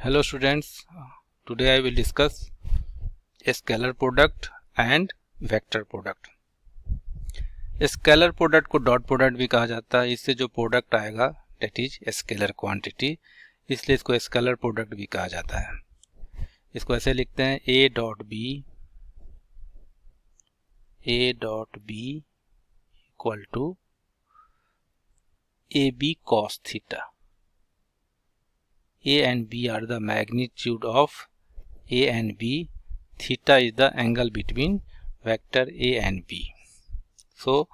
Hello students, today I will discuss a scalar product and vector product. Scalar product co dot product भी कहा जाता है. इससे जो प्रोडक्ट आएगा डेट इज स्केलर क्वांटिटी, इसलिए इसको स्केलर प्रोडक्ट भी कहा जाता है. इसको ऐसे लिखते हैं A dot B equal to A B cos theta. A and B are the magnitude of A and B. Theta is the angle between vector A and B. So,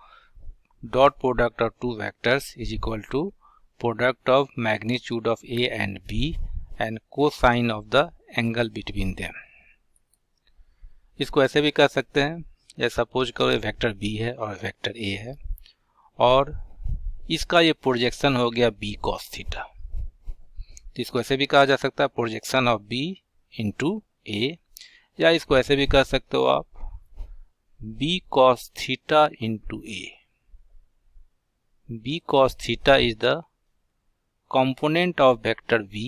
dot product of two vectors is equal to product of magnitude of A and B and cosine of the angle between them. इसको ऐसे भी कर सकते हैं, या suppose करो ये vector B है और वेक्टर A है और इसका ये प्रोजेक्शन हो गया B cos थीटा. तो इसको ऐसे भी कहा जा सकता है projection of B into A, या इसको ऐसे भी कर सकते हो आप B cos theta into A. B cos theta is the component of vector V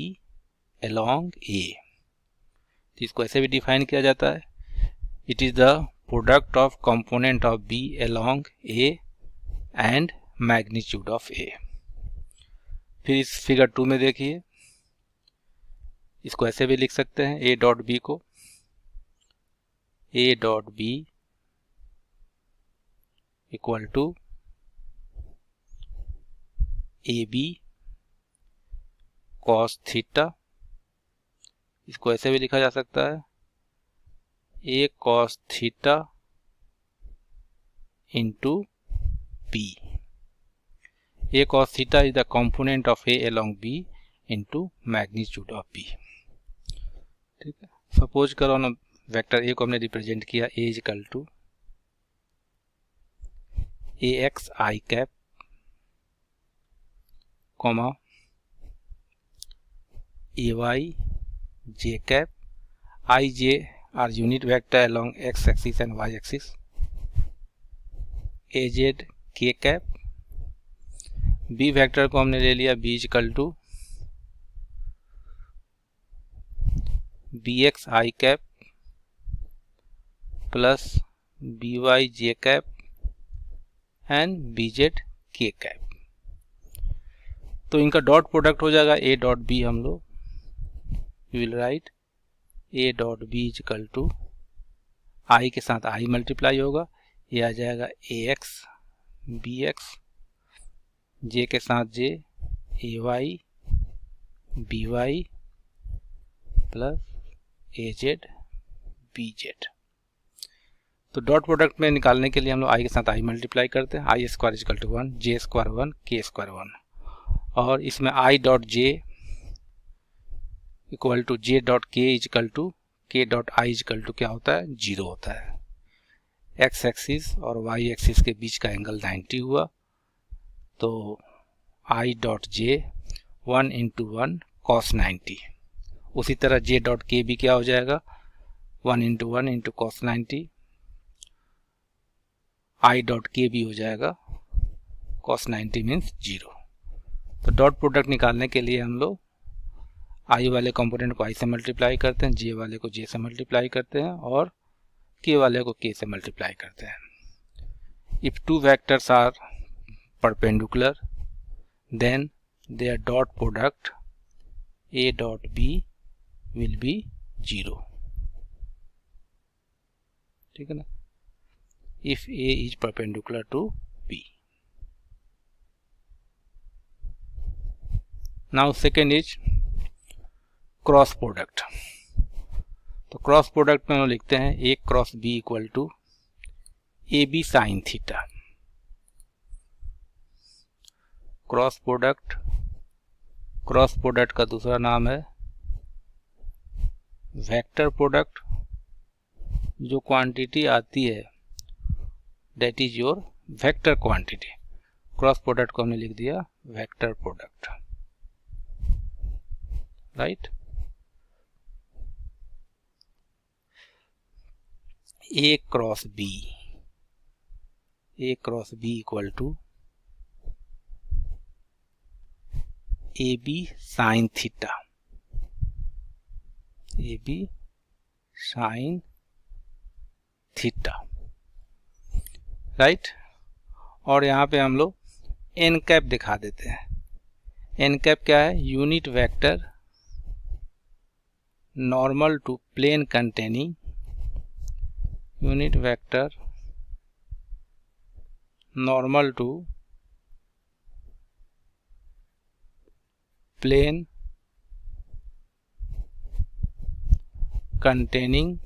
along A. तो इसको ऐसे भी डिफाइन किया जाता है, it is the product of component of B along A and magnitude of A. फिर इस figure 2 में देखिए, इसको ऐसे भी लिख सकते हैं ए डॉट बी को A dot B equal to A B cos theta. इसको ऐसे भी लिखा जा सकता है A cos theta into B. A cos theta is the component of A along B into magnitude of B. ठीक है, सपोज करो ना वेक्टर ए को हमने रिप्रेजेंट किया A is equal to A X I cap comma A Y J cap. I J are unit vector along X axis and Y axis. A Z K cap. B vector को हमने ले लिया B is equal to B X I cap plus B Y J cap and B Z K cap. तो इनका dot product हो जाएगा ए dot B. हम लोग will write A dot B is equal to I के साथ I multiply होगा, ये आ जाएगा A X B X, J के साथ J A Y B Y plus A Z B Z. तो डॉट प्रोडक्ट में निकालने के लिए हम लोग आई के साथ आई मल्टीप्लाई करते हैं. I square equal to 1, J square 1, K square 1. और इसमें I dot J equal to J dot K is equal to K dot I is equal to क्या होता है 0 होता है. एक्स एक्सिस और वाई एक्सिस के बीच का एंगल 90 हुआ, तो I dot J 1 into 1 cos 90. उसी तरह जे डॉट के भी क्या हो जाएगा 1 into 1 into cos 90. I dot के भी हो जाएगा कॉस 90 मीन्स 0. तो डॉट प्रोडक्ट निकालने के लिए हम लोग आई वाले कंपोनेंट को आई से मल्टीप्लाई करते हैं, जे वाले को जे से मल्टीप्लाई करते हैं और के वाले को के से मल्टीप्लाई करते हैं. If two vectors are perpendicular then their dot product A dot B will be 0. ठीक है ना, if A is perpendicular to B. Now second is cross product. तो क्रॉस प्रोडक्ट में हम लिखते हैं A cross B equal to A B sine theta. Cross product का दूसरा नाम है वेक्टर प्रोडक्ट. जो क्वांटिटी आती है that is your vector quantity. Cross product को हमने लिख दिया vector product, right. A cross B equal to A B sine theta. A B sine theta, right. और यहाँ पे हम लोग एन कैप दिखा देते हैं। एन कैप क्या है? Unit vector normal to plane containing, unit vector normal to plane containing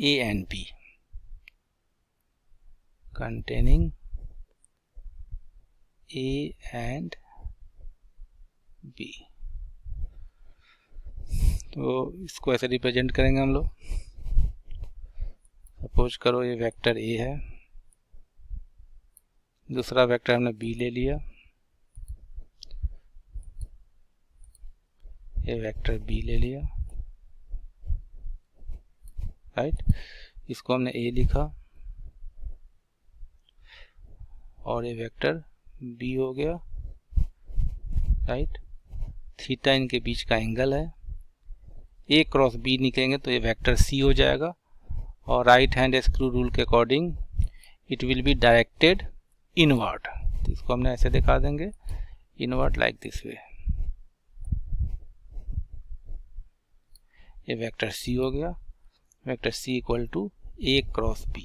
A and B, containing A and B। तो इसको ऐसे रिप्रेजेंट करेंगे हम लोग। सपोज करो ये वेक्टर A है, दूसरा वेक्टर हमने B ले लिया, ये वेक्टर B ले लिया, राइट। इसको हमने A लिखा और ये वेक्टर B हो गया, राइट। थीटा इनके बीच का एंगल है, A क्रॉस B निकलेंगे तो ये वेक्टर C हो जाएगा, और राइट हैंड स्क्रू रूल के according it will be directed inward. तो इसको हमने ऐसे दिखा देंगे, इनवर्ड लाइक दिस वे। ये वेक्टर C हो गया, vector C equal to A cross B,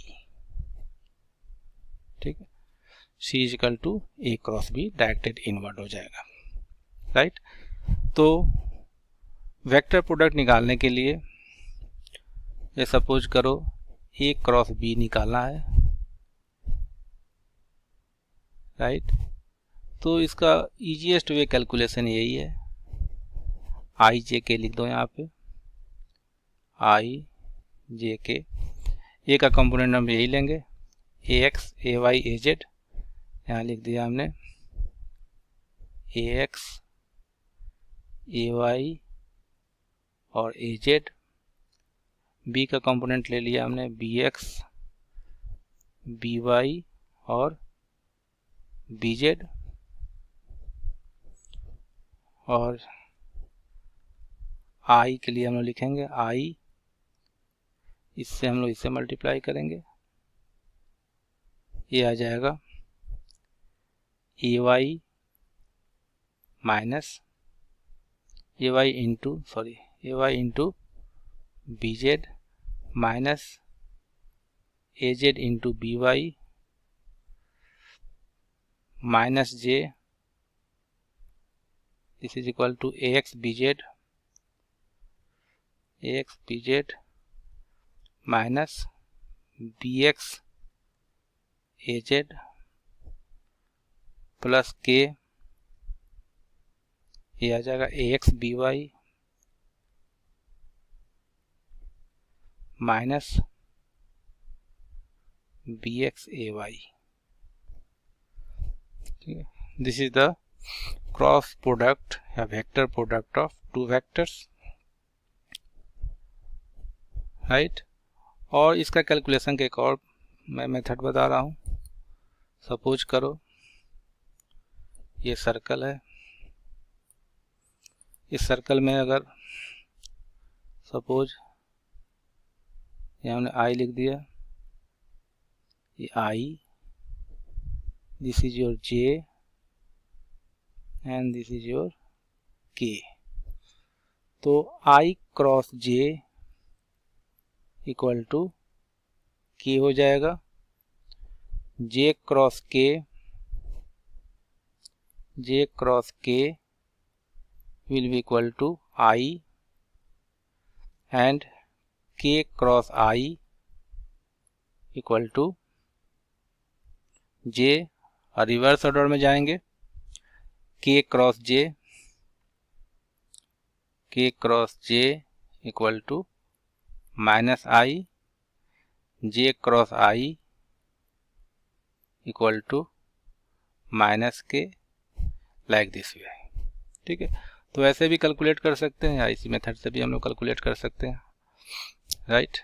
ठीक है। C equal to A cross B directed inward हो जाएगा, राइट। तो वेक्टर प्रोडक्ट निकालने के लिए ये सपोज करो A क्रॉस B निकालना है, राइट। तो इसका इजीएस्ट वे कैलकुलेशन यही है, आई जे के लिख दो यहाँ पे, आई जे के। ए का कंपोनेंट हम यही लेंगे, ए x A Y A Z, यहाँ लिख दिया हमने ए एक्स ए वाई और ए जेड। बी का कंपोनेंट ले लिया हमने बी एक्स बी वाई और बी जेड, और आई के लिए हम लोग लिखेंगे आई, इससे हम लोग इससे मल्टीप्लाई करेंगे, ये आ जाएगा A Y minus A Y into B Z minus A Z into B Y minus J, this is equal to A X B Z minus B X A Z plus K, ये आ जाएगा A X B Y minus B X A Y, ठीक है। This is the cross product या vector product of two vectors, right. और इसका calculation के एक और मैं मेथड बता रहा हूँ। सपोज करो ये सर्कल है, इस सर्कल में अगर सपोज यहाँ हमने आई लिख दिया, ये I, this is your J and this is your K. तो I cross J equal to K हो जाएगा, J cross K will be equal to I and K cross I equal to J। और reverse order में जाएंगे, K cross J equal to minus I, J cross I equal to minus K, like this way, ठीक है। तो ऐसे भी calculate कर सकते हैं या इसी मेथड से भी हम लोग कैलकुलेट कर सकते हैं, राइट।